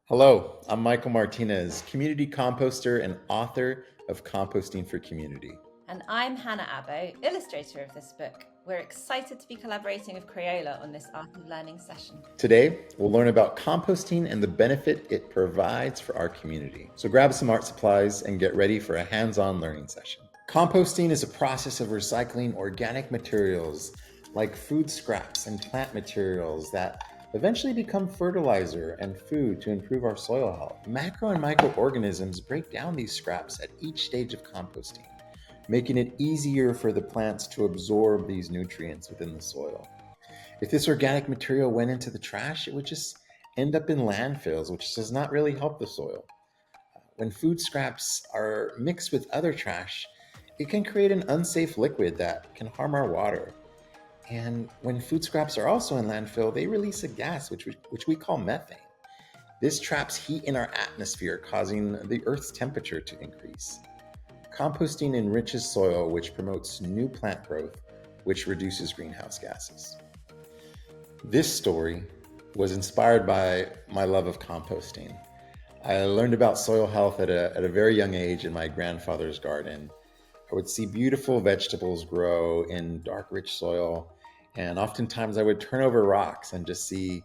Hello, I'm Michael Martinez, community composter and author of Composting for Community. And I'm Hannah Abbo, illustrator of this book. We're excited to be collaborating with Crayola on this Art of Learning session. Today, we'll learn about composting and the benefit it provides for our community. So grab some art supplies and get ready for a hands-on learning session. Composting is a process of recycling organic materials like food scraps and plant materials that eventually become fertilizer and food to improve our soil health. Macro and microorganisms break down these scraps at each stage of composting, making it easier for the plants to absorb these nutrients within the soil. If this organic material went into the trash, it would just end up in landfills, which does not really help the soil. When food scraps are mixed with other trash, it can create an unsafe liquid that can harm our water. And when food scraps are also in landfill, they release a gas which we call methane. This traps heat in our atmosphere, causing the Earth's temperature to increase. Composting enriches soil, which promotes new plant growth, which reduces greenhouse gases. This story was inspired by my love of composting. I learned about soil health at a very young age in my grandfather's garden. I would see beautiful vegetables grow in dark, rich soil, and oftentimes I would turn over rocks and just see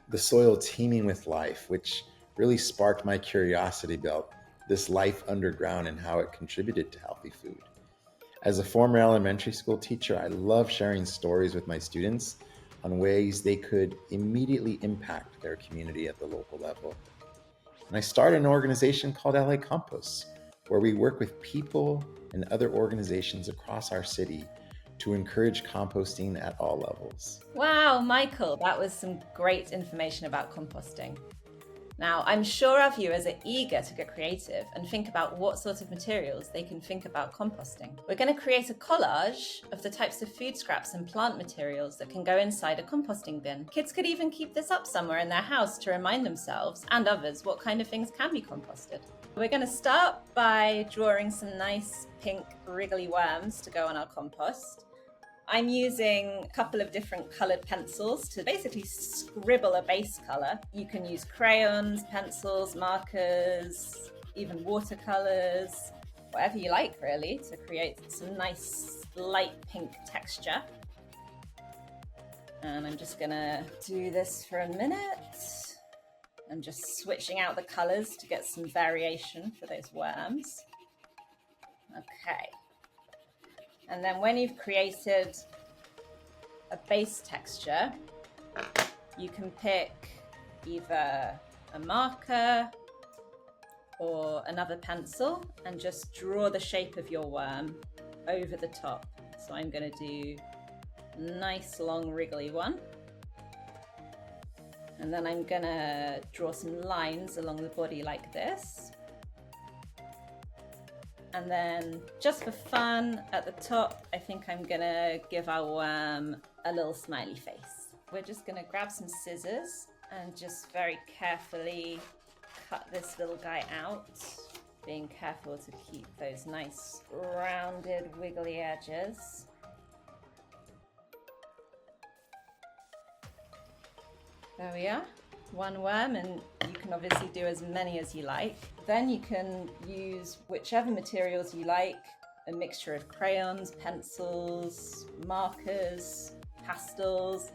the soil teeming with life, which really sparked my curiosity about this life underground and how it contributed to healthy food. As a former elementary school teacher, I love sharing stories with my students on ways they could immediately impact their community at the local level. And I started an organization called LA Compost, where we work with people and other organizations across our city to encourage composting at all levels. Wow, Michael, that was some great information about composting. Now, I'm sure our viewers are eager to get creative and think about what sort of materials they can think about composting. We're going to create a collage of the types of food scraps and plant materials that can go inside a composting bin. Kids could even keep this up somewhere in their house to remind themselves and others what kind of things can be composted. We're going to start by drawing some nice pink wriggly worms to go on our compost. I'm using a couple of different colored pencils to basically scribble a base color. You can use crayons, pencils, markers, even watercolors, whatever you like really, to create some nice light pink texture. And I'm just gonna do this for a minute. I'm just switching out the colors to get some variation for those worms. Okay. And then when you've created a base texture, you can pick either a marker or another pencil and just draw the shape of your worm over the top. So I'm going to do a nice long wriggly one. And then I'm going to draw some lines along the body like this. And then just for fun, at the top, I think I'm gonna give our worm a little smiley face. We're just gonna grab some scissors and just very carefully cut this little guy out, being careful to keep those nice rounded wiggly edges. There we are. One worm, and you can obviously do as many as you like. Then you can use whichever materials you like, a mixture of crayons, pencils, markers, pastels,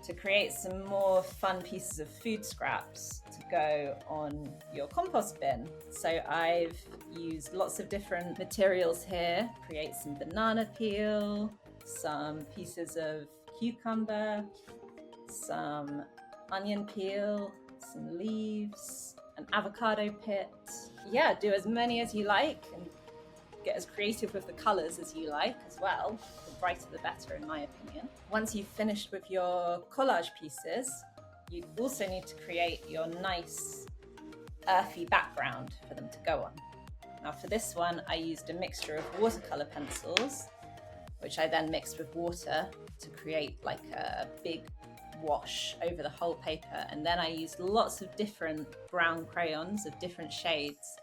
to create some more fun pieces of food scraps to go on your compost bin. So I've used lots of different materials here, create some banana peel, some pieces of cucumber, some onion peel, some leaves, an avocado pit. Yeah, do as many as you like and get as creative with the colors as you like as well. The brighter the better, in my opinion. Once you've finished with your collage pieces, you also need to create your nice earthy background for them to go on. Now for this one, I used a mixture of watercolor pencils, which I then mixed with water to create like a big wash over the whole paper. And then I used lots of different brown crayons of different shades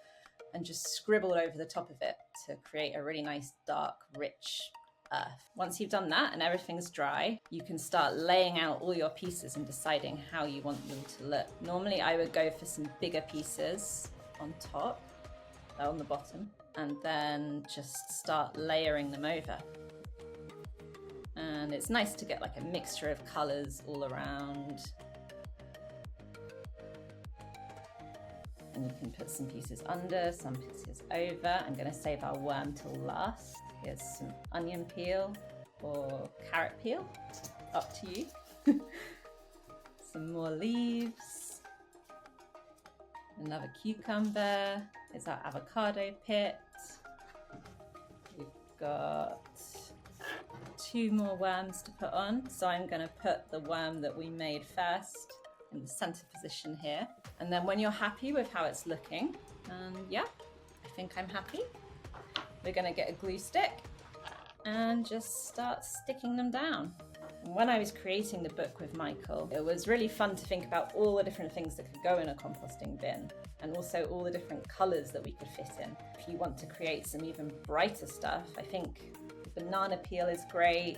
and just scribbled over the top of it to create a really nice dark, rich, earth. Once you've done that and everything's dry, you can start laying out all your pieces and deciding how you want them to look. Normally I would go for some bigger pieces on top, on the bottom, and then just start layering them over. And it's nice to get like a mixture of colors all around. And you can put some pieces under, some pieces over. I'm going to save our worm till last. Here's some onion peel or carrot peel, up to you. Some more leaves. Another cucumber. Here's our avocado pit. We've got 2 more worms to put on. So I'm going to put the worm that we made first in the center position here. And then when you're happy with how it's looking, yeah, I think I'm happy. We're going to get a glue stick and just start sticking them down. When I was creating the book with Michael, it was really fun to think about all the different things that could go in a composting bin, and also all the different colors that we could fit in. If you want to create some even brighter stuff, I think the banana peel is great.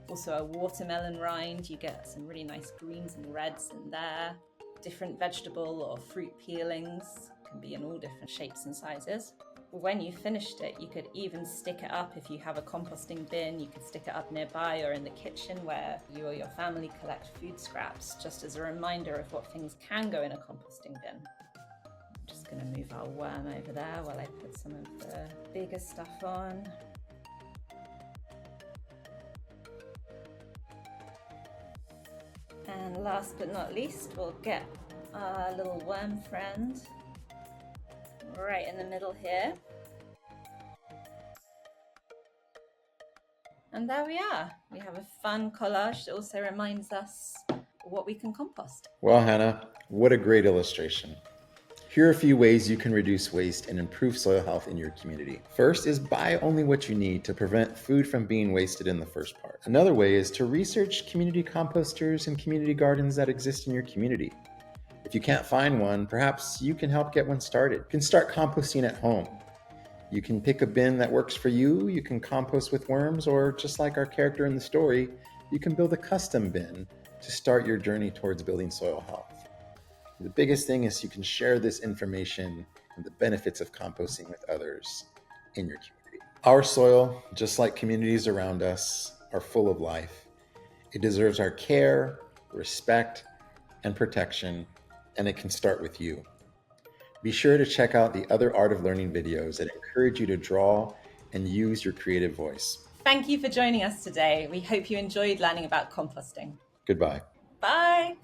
Also a watermelon rind, you get some really nice greens and reds in there. Different vegetable or fruit peelings can be in all different shapes and sizes. When you finished it, you could even stick it up if you have a composting bin. You could stick it up nearby or in the kitchen where you or your family collect food scraps, just as a reminder of what things can go in a composting bin. I'm just going to move our worm over there while I put some of the bigger stuff on. And last but not least, we'll get our little worm friend right in the middle here. And there we are. We have a fun collage that also reminds us what we can compost. Well, Hannah, what a great illustration. Here are a few ways you can reduce waste and improve soil health in your community. First is buy only what you need to prevent food from being wasted in the first part. Another way is to research community composters and community gardens that exist in your community. If you can't find one, perhaps you can help get one started. You can start composting at home. You can pick a bin that works for you. You can compost with worms, or just like our character in the story, you can build a custom bin to start your journey towards building soil health. The biggest thing is you can share this information and the benefits of composting with others in your community. Our soil, just like communities around us, are full of life. It deserves our care, respect, and protection, and it can start with you. Be sure to check out the other Art of Learning videos that encourage you to draw and use your creative voice. Thank you for joining us today. We hope you enjoyed learning about composting. Goodbye. Bye.